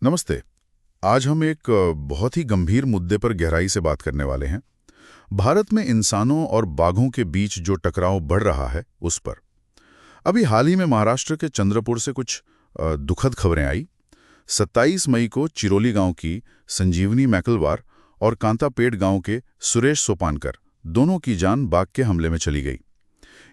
नमस्ते। आज हम एक बहुत ही गंभीर मुद्दे पर गहराई से बात करने वाले हैं। भारत में इंसानों और बाघों के बीच जो टकराव बढ़ रहा है उस पर। अभी हाल ही में महाराष्ट्र के चंद्रपुर से कुछ दुखद खबरें आई। 27 मई को चिरोली गांव की संजीवनी मैकलवार और कांतापेट गांव के सुरेश सोपानकर दोनों की जान बाघ के हमले में चली गई।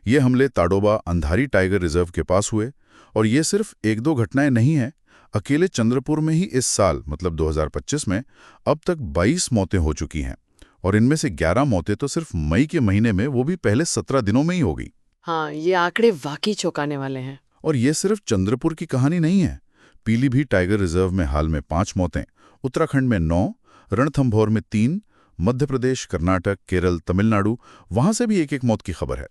ये हमले ताडोबा अंधारी टाइगर रिजर्व के पास हुए और ये सिर्फ एक दो घटनाएं नहीं हैं। अकेले चंद्रपुर में ही इस साल मतलब 2025 में अब तक 22 मौतें हो चुकी हैं और इनमें से 11 मौतें तो सिर्फ मई के महीने में, वो भी पहले 17 दिनों में ही हो गई। हाँ, ये आंकड़े वाकई चौंकाने वाले हैं। और ये सिर्फ चंद्रपुर की कहानी नहीं है। पीलीभीत टाइगर रिजर्व में हाल में 5 मौतें, उत्तराखंड में 9, रणथंभौर में 3, मध्य प्रदेश, कर्नाटक, केरल, तमिलनाडु, वहां से भी एक एक मौत की खबर है।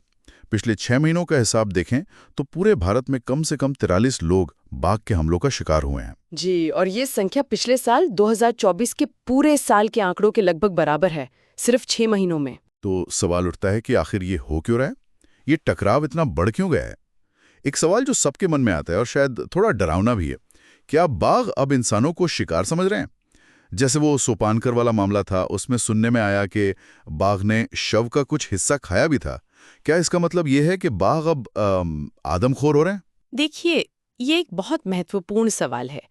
पिछले 6 महीनों का हिसाब देखें तो पूरे भारत में कम से कम 43 लोग बाघ के हमलों का शिकार हुए हैं। जी, और ये संख्या पिछले साल 2024 के पूरे साल के आंकड़ों के लगभग बराबर है, सिर्फ 6 महीनों में। तो सवाल उठता है कि आखिर ये हो क्यों रहा है? ये टकराव इतना बढ़ क्यों गया है? एक सवाल जो सबके मन में आता है और शायद थोड़ा डरावना भी है। क्या बाघ अब इंसानों को शिकार समझ रहे हैं? जैसे वो सोपानकर वाला मामला था, उसमें सुनने में आया कि बाघ ने शव का कुछ हिस्सा खाया भी था। क्या इसका मतलब ये है कि बाघ अब आदमखोर हो रहे हैं? देखिए, ये एक बहुत महत्वपूर्ण सवाल है।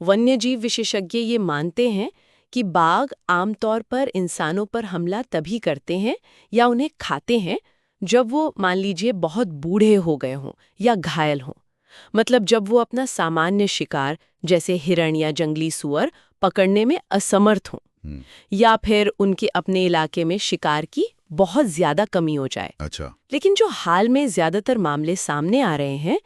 वन्यजीव विशेषज्ञ ये मानते हैं कि बाघ आमतौर पर इंसानों पर हमला तभी करते हैं या उन्हें खाते हैं जब वो मान लीजिए बहुत बूढ़े हो गए हों या घायल हों। मतलब जब वो अपना सामान्य शिकार जैसे हिरण या जंगली सुअर पकड़ने में असमर्थ हों, या फिर उनके अपने इलाके में शिकार की बहुत ज्यादा कमी हो जाए। अच्छा। लेकिन जो हाल में ज्यादातर मामले सामने आ रहे हैं,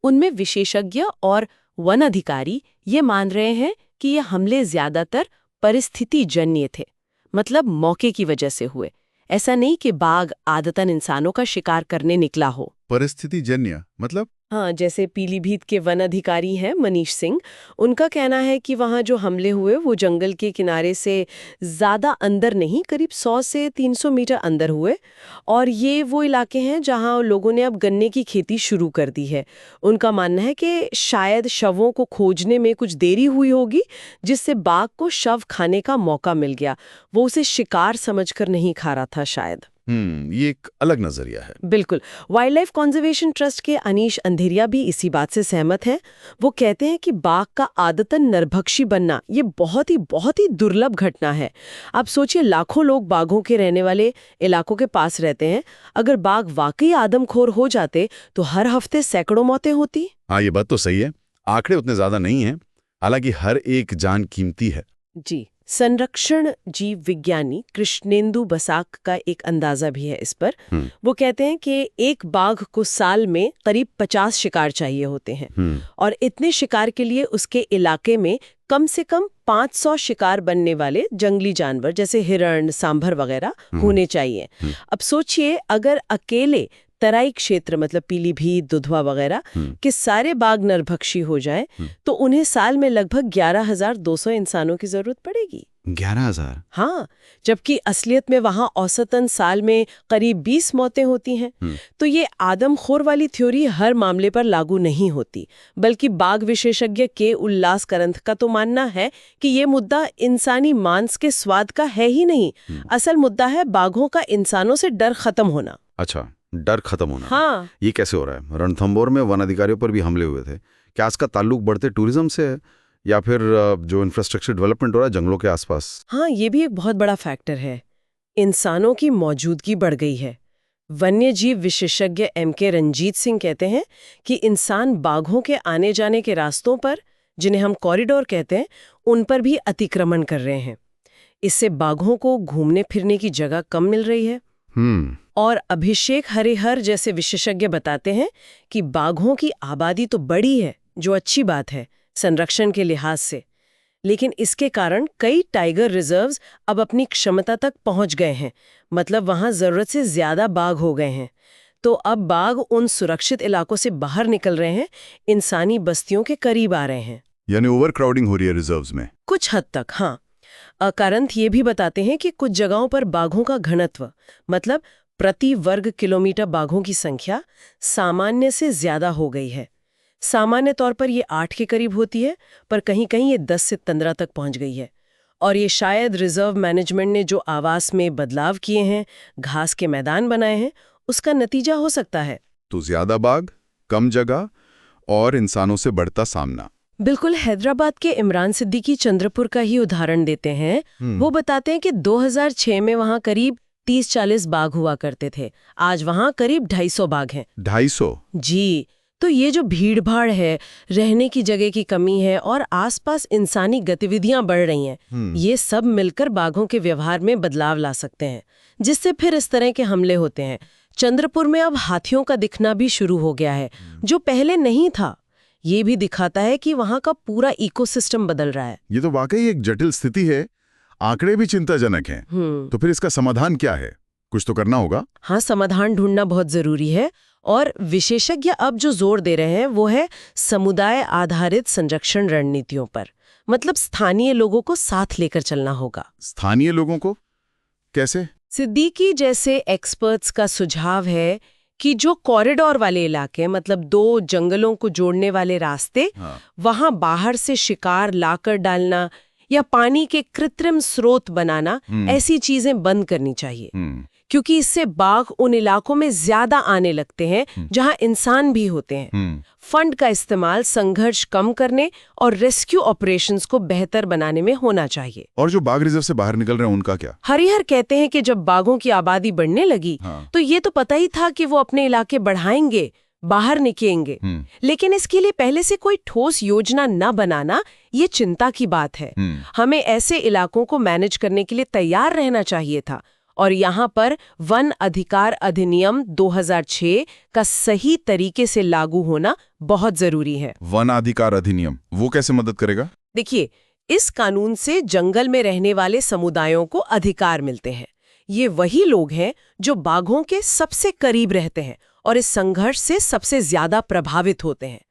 उनमें विशेषज्ञ और वन अधिकारी ये मान रहे हैं कि ये हमले ज्यादातर परिस्थिति जन्य थे, मतलब मौके की वजह से हुए। ऐसा नहीं कि बाघ आदतन इंसानों का शिकार करने निकला हो। परिस्थिति जन्य मतलब? हाँ, जैसे पीलीभीत के वन अधिकारी हैं मनीष सिंह, उनका कहना है कि वहाँ जो हमले हुए वो जंगल के किनारे से ज़्यादा अंदर नहीं, करीब 100 से 300 मीटर अंदर हुए, और ये वो इलाके हैं जहाँ लोगों ने अब गन्ने की खेती शुरू कर दी है। उनका मानना है कि शायद शवों को खोजने में कुछ देरी हुई होगी, जिससे बाघ को शव खाने का मौका मिल गया। वो उसे शिकार समझकर नहीं खा रहा था शायद। ये एक अलग नजरिया है। बिल्कुल। वाइल्ड लाइफ कंजर्वेशन ट्रस्ट के अनीश अंधेरिया भी इसी बात से सहमत हैं। वो कहते हैं कि बाघ का आदतन नरभक्षी बनना ये बहुत ही दुर्लभ घटना है। आप सोचिए, लाखों लोग बाघों के रहने वाले इलाकों के पास रहते हैं। अगर बाघ वाकई आदमखोर हो जाते तो हर हफ्ते सैकड़ों मौतें होती। हाँ, ये बात तो सही है। आंकड़े उतने ज्यादा नहीं हैं, हालांकि हर एक जान कीमती है। जी। संरक्षण जीव विज्ञानी कृष्णेंदु बसाक का एक अंदाजा भी है इस पर। वो कहते हैं कि एक बाघ को साल में करीब 50 शिकार चाहिए होते हैं, और इतने शिकार के लिए उसके इलाके में कम से कम 500 शिकार बनने वाले जंगली जानवर जैसे हिरण, सांभर वगैरह होने चाहिए। अब सोचिए, अगर अकेले तराई क्षेत्र मतलब पीलीभीत, दुधवा वगैरह के सारे बाघ नरभक्षी हो जाएं, तो उन्हें साल में लगभग 11,200 इंसानों की जरूरत पड़ेगी। 11,000? हाँ, जबकि असलियत में वहां औसतन साल में करीब 20 मौतें होती हैं। तो ये आदमखोर वाली थ्योरी हर मामले पर लागू नहीं होती, बल्कि बाघ विशेषज्ञ के उल्लास करंथ का तो मानना है कि ये मुद्दा इंसानी मांस के स्वाद का है ही नहीं। असल मुद्दा है बाघों का इंसानों से डर खत्म होना। अच्छा, डर खत्म होना। हाँ। ये कैसे हो रहा है? रणथंभौर में वन अधिकारियों पर भी हमले हुए थे। क्या इसका ताल्लुक बढ़ते टूरिज्म से है या फिर जो इंफ्रास्ट्रक्चर डेवलपमेंट हो रहा है जंगलों के आसपास? हाँ, ये भी एक बहुत बड़ा फैक्टर है। इंसानों की मौजूदगी बढ़ गई है। वन्यजीव विशेषज्ञ एम.के. रंजीत सिंह कहते हैं कि इंसान बाघों के आने जाने के रास्तों पर, जिन्हें हम कॉरिडोर कहते हैं, उन पर भी अतिक्रमण कर रहे हैं। इससे बाघों को घूमने फिरने की जगह कम मिल रही है। और अभिषेक हरिहर जैसे विशेषज्ञ बताते हैं कि बाघों की आबादी तो बड़ी है, जो अच्छी बात है संरक्षण के लिहाज से, लेकिन इसके कारण कई टाइगर रिजर्व्स अब अपनी क्षमता तक पहुंच गए हैं। मतलब वहां जरूरत से ज्यादा बाघ हो गए हैं। तो अब बाघ उन सुरक्षित इलाकों से बाहर निकल रहे हैं, इंसानी बस्तियों के करीब आ रहे हैं। यानी ओवरक्राउडिंग हो रही है रिजर्व्स में कुछ हद तक, हाँ। अकारंथ ये भी बताते हैं कि कुछ जगहों पर बाघों का घनत्व, मतलब प्रति वर्ग किलोमीटर बाघों की संख्या, सामान्य से ज्यादा हो गई है। सामान्य तौर पर ये 8 के करीब होती है, पर कहीं-कहीं ये 10 से 15 तक पहुंच गई है। और ये शायद रिजर्व मैनेजमेंट ने जो आवास में बदलाव किए हैं, घास के मैदान बनाए हैं, उसका नतीजा हो सकता है। तो ज्यादा बाघ, कम जगह और इंसानों से बढ़ता सामना। बिल्कुल, हैदराबाद के इमरान सिद्दीकी चंद्रपुर का ही उदाहरण देते हैं। वो बताते हैं कि 2006 में वहाँ करीब 30-40 बाघ हुआ करते थे। आज वहाँ करीब 250 बाघ हैं। 250? जी। तो ये जो भीड़-भाड़ है, रहने की जगह की कमी है और आसपास इंसानी गतिविधियां बढ़ रही हैं, ये सब मिलकर बाघों के व्यवहार में बदलाव ला सकते हैं, जिससे फिर इस तरह के हमले होते हैं। चंद्रपुर में अब हाथियों का दिखना भी शुरू हो गया है, जो पहले नहीं था। ये भी दिखाता है कि वहाँ का पूरा इकोसिस्टम बदल रहा है। ये तो वाकई एक जटिल स्थिति है। आंकड़े भी चिंताजनक हैं। तो फिर इसका समाधान क्या है? कुछ तो करना होगा। हाँ, समाधान ढूंढना बहुत जरूरी है और विशेषज्ञ अब जो जोर दे रहे हैं वो है समुदाय आधारित संरक्षण रणनीतियों पर। मतलब स्थानीय लोगों को साथ लेकर चलना होगा। स्थानीय लोगों को कैसे? सिद्दीकी जैसे एक्सपर्ट्स का सुझाव है कि जो कॉरिडोर वाले इलाके, मतलब 2 जंगलों को जोड़ने वाले रास्ते, वहां बाहर से शिकार लाकर डालना या पानी के कृत्रिम स्रोत बनाना, ऐसी चीजें बंद करनी चाहिए। क्योंकि इससे बाघ उन इलाकों में ज्यादा आने लगते हैं जहां इंसान भी होते हैं। फंड का इस्तेमाल संघर्ष कम करने और रेस्क्यू ऑपरेशंस को बेहतर बनाने में होना चाहिए। और जो बाघ रिजर्व से बाहर निकल रहे हैं उनका क्या? हरिहर कहते हैं कि जब बाघों की आबादी बढ़ने लगी तो ये तो पता ही था कि वो अपने इलाके बढ़ाएंगे, बाहर निकलेंगे। लेकिन इसके लिए पहले से कोई ठोस योजना न बनाना, ये चिंता की बात है। हमें ऐसे इलाकों को मैनेज करने के लिए तैयार रहना चाहिए था। और यहाँ पर वन अधिकार अधिनियम 2006 का सही तरीके से लागू होना बहुत जरूरी है। वन अधिकार अधिनियम, वो कैसे मदद करेगा? देखिए, इस कानून से जंगल में रहने वाले समुदायों को अधिकार मिलते हैं। ये वही लोग हैं जो बाघों के सबसे करीब रहते हैं और इस संघर्ष से सबसे ज्यादा प्रभावित होते हैं।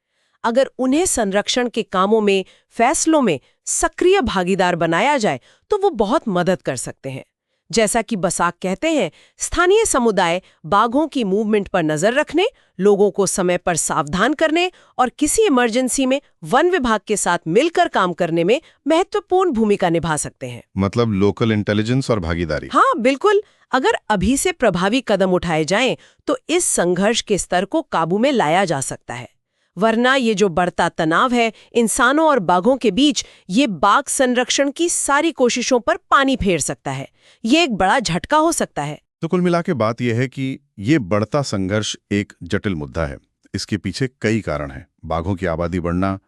अगर उन्हें संरक्षण के कामों में, फैसलों में सक्रिय भागीदार बनाया जाए तो वो बहुत मदद कर सकते हैं। जैसा कि बसाक कहते हैं, स्थानीय समुदाय बाघों की मूवमेंट पर नजर रखने, लोगों को समय पर सावधान करने और किसी इमरजेंसी में वन विभाग के साथ मिलकर काम करने में महत्वपूर्ण भूमिका निभा सकते हैं। मतलब लोकल इंटेलिजेंस और भागीदारी। हाँ, बिल्कुल। अगर अभी से प्रभावी कदम उठाए जाएं, तो इस संघर्ष के स्तर को काबू में लाया जा सकता है। वरना ये जो बढ़ता तनाव है इंसानों और बाघों के बीच, ये बाघ संरक्षण की सारी कोशिशों पर पानी फेर सकता है। ये एक बड़ा झटका हो सकता है। तो कुल मिला के बात यह है कि ये बढ़ता संघर्ष एक जटिल मुद्दा है। इसके पीछे कई कारण हैं। बाघों की आबादी बढ़ना,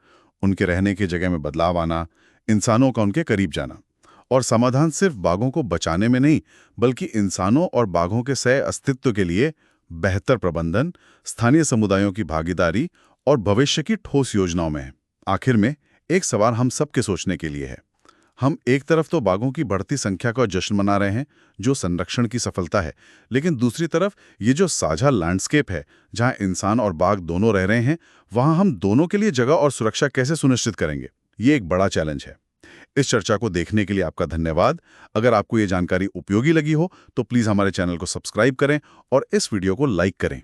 उनके रहने की जगह में बदलाव आना, इंसानों का उनके करीब जाना। और समाधान सिर्फ बाघों को बचाने में नहीं, बल्कि इंसानों और बाघों के सह अस्तित्व के लिए बेहतर प्रबंधन, स्थानीय समुदायों की भागीदारी और भविष्य की ठोस योजनाओं में है। आखिर में एक सवाल हम सबके सोचने के लिए है। हम एक तरफ तो बाघों की बढ़ती संख्या का जश्न मना रहे हैं, जो संरक्षण की सफलता है, लेकिन दूसरी तरफ ये जो साझा लैंडस्केप है, जहां इंसान और बाघ दोनों रह रहे हैं, वहां हम दोनों के लिए जगह और सुरक्षा कैसे सुनिश्चित करेंगे? ये एक बड़ा चैलेंज है। इस चर्चा को देखने के लिए आपका धन्यवाद। अगर आपको ये जानकारी उपयोगी लगी हो तो प्लीज हमारे चैनल को सब्सक्राइब करें और इस वीडियो को लाइक करें।